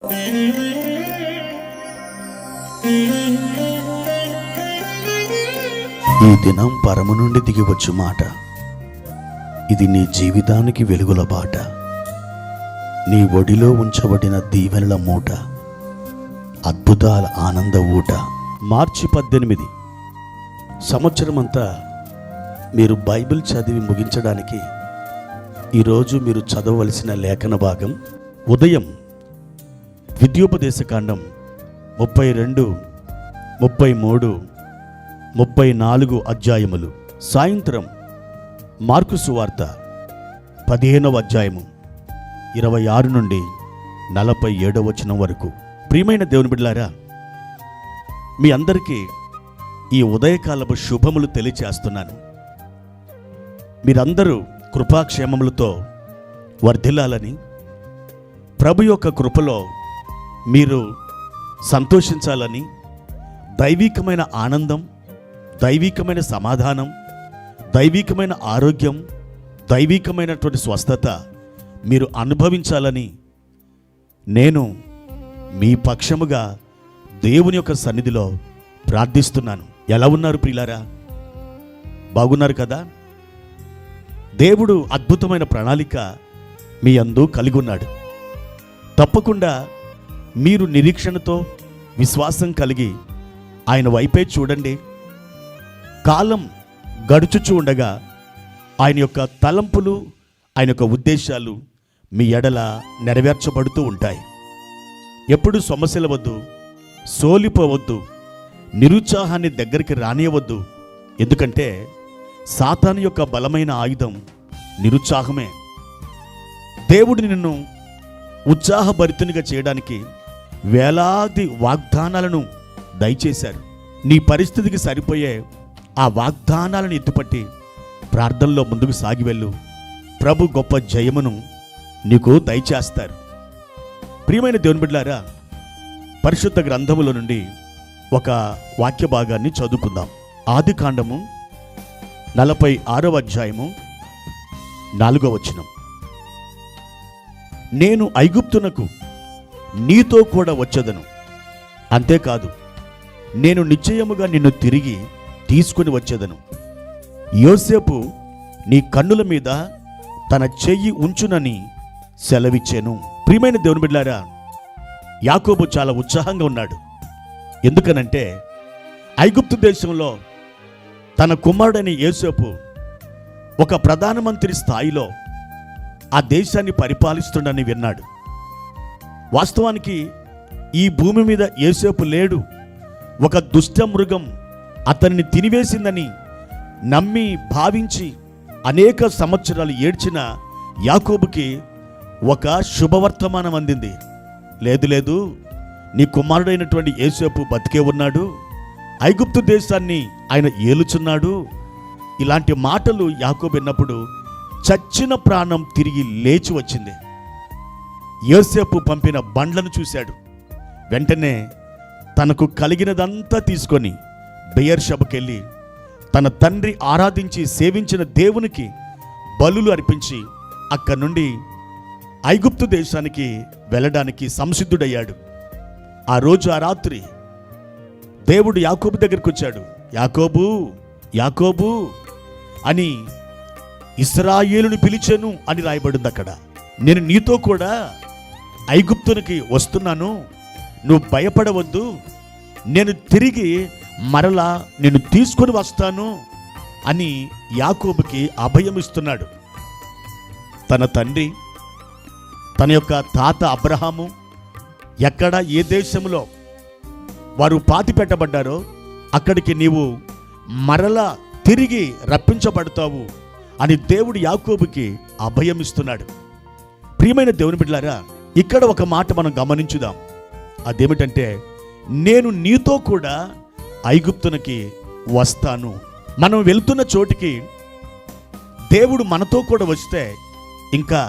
ఈ దినం పరము నుండి దిగివచ్చు మాట, ఇది నీ జీవితానికి వెలుగుల బాట, నీ ఒడిలో ఉంచబడిన దీవెనల మూట, అద్భుతాల ఆనంద ఊట. మార్చి 18 సంవత్సరమంతా మీరు బైబిల్ చదివి ముగించడానికి ఈరోజు మీరు చదవవలసిన లేఖన భాగం ఉదయం విద్యోపదేశకాండం 32, 33, 34 అధ్యాయములు, సాయంత్రం మార్కు సువార్త 15వ అధ్యాయము 26 నుండి 47వ వచనం వరకు. ప్రియమైన దేవుని బిడ్డలారా, మీ అందరికీ ఈ ఉదయకాలపు శుభములు తెలియచేస్తున్నాను. మీరందరూ కృపాక్షేమములతో వర్ధిల్లాలని, ప్రభు యొక్క కృపలో మీరు సంతోషించాలని, దైవికమైన ఆనందం, దైవికమైన సమాధానం, దైవికమైన ఆరోగ్యం, దైవికమైనటువంటి స్వస్థత మీరు అనుభవించాలని నేను మీ పక్షముగా దేవుని యొక్క సన్నిధిలో ప్రార్థిస్తున్నాను. ఎలా ఉన్నారు ప్రియులారా? బాగున్నారు కదా? దేవుడు అద్భుతమైన ప్రణాళిక మీ యందు కలిగి ఉన్నాడు. తప్పకుండా మీరు నిరీక్షణతో విశ్వాసం కలిగి ఆయన వైపే చూడండి. కాలం గడుచుచూ ఉండగా ఆయన యొక్క తలంపులు, ఆయన యొక్క ఉద్దేశాలు మీ ఎడల నెరవేర్చబడుతూ ఉంటాయి. ఎప్పుడు సొమ్మసిల్లవద్దు, సోలిపోవద్దు, నిరుత్సాహాన్ని దగ్గరికి రానియవద్దు. ఎందుకంటే సాతాను యొక్క బలమైన ఆయుధం నిరుత్సాహమే. దేవుడు నిన్ను ఉత్సాహభరితునిగా చేయడానికి వేలాది వాగ్దానాలను దయచేశారు. నీ పరిస్థితికి సరిపోయే ఆ వాగ్దానాలను ఎత్తుపట్టి ప్రార్థనలో ముందుకు సాగి వెళ్ళు. ప్రభు గొప్ప జయమును నీకు దయచేస్తారు. ప్రియమైన దేవుని బిడ్డలారా, పరిశుద్ధ గ్రంథముల నుండి ఒక వాక్య భాగాన్ని చదువుకుందాం. ఆదికాండము 46వ అధ్యాయము 4వ వచనం. నేను ఐగుప్తునకు నీతో కూడా వచ్చేదను, అంతేకాదు నేను నిశ్చయముగా నిన్ను తిరిగి తీసుకుని వచ్చేదను. యోసేపు నీ కన్నుల మీద తన చెయ్యి ఉంచునని సెలవిచ్చాను. ప్రియమైన దేవుని బిడ్డలారా, యాకోబు చాలా ఉత్సాహంగా ఉన్నాడు. ఎందుకనంటే ఐగుప్తు దేశంలో తన కుమారుడైన యోసేపు ఒక ప్రధానమంత్రి స్థాయిలో ఆ దేశాన్ని పరిపాలిస్తుండని విన్నాడు. వాస్తవానికి ఈ భూమి మీద యోసేపు లేడు, ఒక దుష్ట మృగం అతన్ని తినివేసిందని నమ్మి భావించి అనేక సంవత్సరాలు ఏడ్చిన యాకోబుకి ఒక శుభవర్తమానం అందింది. లేదు లేదు, నీ కుమారుడైనటువంటి యోసేపు బతికే ఉన్నాడు, ఐగుప్తు దేశాన్ని ఆయన ఏలుచున్నాడు. ఇలాంటి మాటలు యాకోబు విన్నప్పుడు చచ్చిన ప్రాణం తిరిగి లేచి వచ్చింది. యోసేపు పంపిన బండ్లను చూశాడు. వెంటనే తనకు కలిగినదంతా తీసుకొని బెయేర్షెబాకెళ్ళి తన తండ్రి ఆరాధించి సేవించిన దేవునికి బలులు అర్పించి అక్కడి నుండి ఐగుప్తు దేశానికి వెళ్ళడానికి సంసిద్ధుడయ్యాడు. ఆ రోజు ఆ రాత్రి దేవుడు యాకోబు దగ్గరికి వచ్చాడు. యాకోబు, యాకోబు అని ఇశ్రాయేలుని పిలిచాను అని రాయబడింది అక్కడ. నేను నీతో కూడా ఐగుప్తునికి వస్తున్నాను, నువ్వు భయపడవద్దు, నేను తిరిగి మరలా నిన్ను తీసుకొని వస్తాను అని యాకోబుకి అభయం ఇస్తున్నాడు. తన తండ్రి, తన యొక్క తాత అబ్రహాము ఎక్కడ ఏ దేశంలో వారు పాతి పెట్టబడ్డారో అక్కడికి నీవు మరలా తిరిగి రప్పించబడతావు అని దేవుడు యాకోబుకి అభయం ఇస్తున్నాడు. ప్రియమైన దేవుని బిడ్డలారా, ఇక్కడ ఒక మాట మనం గమనించుదాం. అదేమిటంటే, నేను నీతో కూడా ఐగుప్తునికి వస్తాను. మనం వెళ్తున్న చోటికి దేవుడు మనతో కూడా వస్తే ఇంకా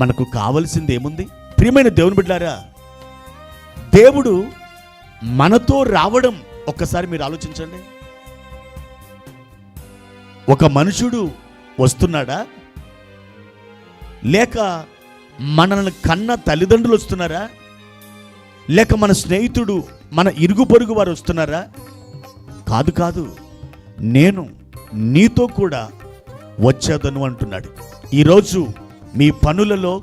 మనకు కావలసింది ఏముంది? ప్రియమైన దేవుని బిడ్డలారా, దేవుడు మనతో రావడం ఒక్కసారి మీరు ఆలోచించండి. ఒక మనుషుడు వస్తున్నాడా, లేక మనల్ని కన్న తల్లిదండ్రులు వస్తున్నారా, లేక మన స్నేహితుడు, మన ఇరుగు పొరుగు వారు వస్తున్నారా? కాదు కాదు, నేను నీతో కూడా వచ్చేదను అంటున్నాడు. ఈరోజు మీ పనులలో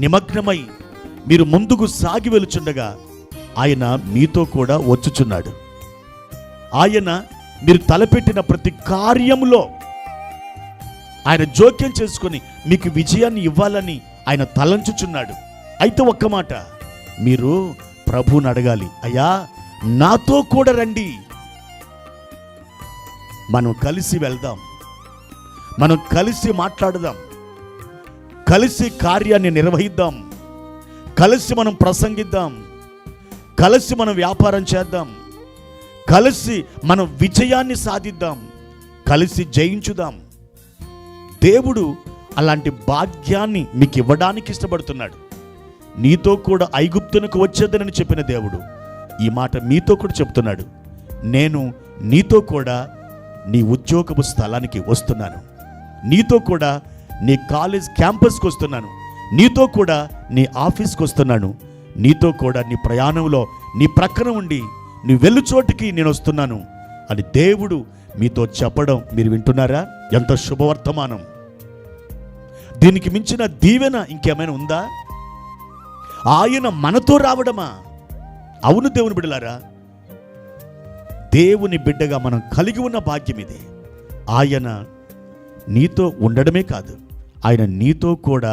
నిమగ్నమై మీరు ముందుకు సాగి వెళుచుండగా ఆయన మీతో కూడా వచ్చుచున్నాడు. ఆయన మీరు తలపెట్టిన ప్రతి కార్యములో ఆయన జోక్యం చేసుకొని మీకు విజయాన్ని ఇవ్వాలని ఆయన తలంచుచున్నాడు. అయితే ఒక్క మాట, మీరు ప్రభువుని అడగాలి, అయ్యా నాతో కూడా రండి, మనం కలిసి వెళ్దాం, మనం కలిసి మాట్లాడదాం, కలిసి కార్యాన్ని నిర్వహిద్దాం, కలిసి మనం ప్రసంగిద్దాం, కలిసి మనం వ్యాపారం చేద్దాం, కలిసి మనం విజయాన్ని సాధిద్దాం, కలిసి జయించుదాం. దేవుడు అలాంటి భాగ్యాన్ని మీకు ఇవ్వడానికి ఇష్టపడుతున్నాడు. నీతో కూడా ఐగుప్తునకు వచ్చేదనని చెప్పిన దేవుడు ఈ మాట మీతో కూడా చెప్తున్నాడు. నేను నీతో కూడా నీ ఉద్యోగపు స్థలానికి వస్తున్నాను, నీతో కూడా నీ కాలేజ్ క్యాంపస్కి వస్తున్నాను, నీతో కూడా నీ ఆఫీస్కి వస్తున్నాను, నీతో కూడా నీ ప్రయాణంలో నీ ప్రక్కన ఉండి నీ వెళ్ళు చోటికి నేను వస్తున్నాను అని దేవుడు మీతో చెప్పడం మీరు వింటున్నారా? ఎంత శుభవర్తమానం! దీనికి మించిన దీవెన ఇంకేమైనా ఉందా? ఆయన మనతో రావడమా? అవును దేవుని బిడ్డలారా, దేవుని బిడ్డగా మనం కలిగి ఉన్న భాగ్యం ఇది. ఆయన నీతో ఉండడమే కాదు, ఆయన నీతో కూడా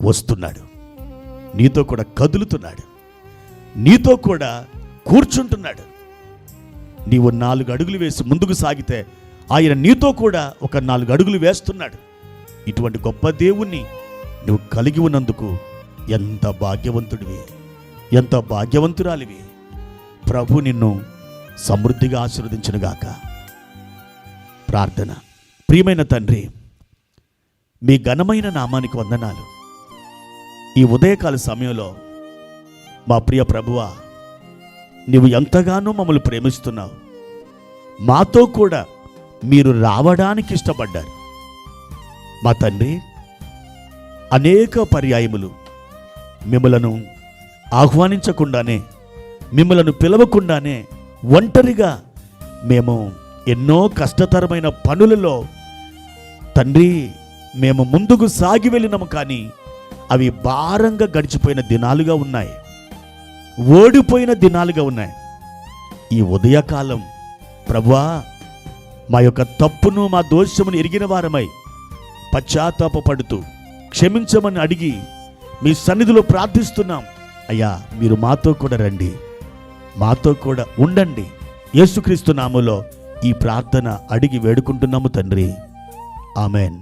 వస్తున్నాడు, నీతో కూడా కదులుతున్నాడు, నీతో కూడా కూర్చుంటున్నాడు. నీవు 4 అడుగులు వేసి ముందుకు సాగితే ఆయన నీతో కూడా ఒక 4 అడుగులు వేస్తున్నాడు. ఇటువంటి గొప్ప దేవుణ్ణి నువ్వు కలిగి ఉన్నందుకు ఎంత భాగ్యవంతుడివి, ఎంత భాగ్యవంతురాలివి. ప్రభు నిన్ను సమృద్ధిగా ఆశీర్వదించునుగాక. ప్రార్థన. ప్రియమైన తండ్రి, మీ ఘనమైన నామానికి వందనాలు. ఈ ఉదయకాల సమయంలో మా ప్రియ ప్రభువా, నీవు ఎంతగానో మమ్మల్ని ప్రేమిస్తున్నావు. మాతో కూడా మీరు రావడానికి ఇష్టపడ్డారు. మా తండ్రి, అనేక పర్యాయములు మిమ్మలను ఆహ్వానించకుండానే, మిమ్మలను పిలవకుండానే ఒంటరిగా మేము ఎన్నో కష్టతరమైన పనులలో తండ్రి మేము ముందుకు సాగి వెళ్ళినాము. కానీ అవి భారంగా గడిచిపోయిన దినాలుగా ఉన్నాయి, ఓడిపోయిన దినాలుగా ఉన్నాయి. ఈ ఉదయకాలం ప్రభువా, మా యొక్క తప్పును మా దోషమును ఎరిగిన వారమై పశ్చాత్తాపపడుతూ క్షమించమని అడిగి మీ సన్నిధిలో ప్రార్థిస్తున్నాం. అయ్యా, మీరు మాతో కూడా రండి, మాతో కూడా ఉండండి. యేసుక్రీస్తు నామములో ఈ ప్రార్థన అడిగి వేడుకుంటున్నాము తండ్రి. ఆమెన్.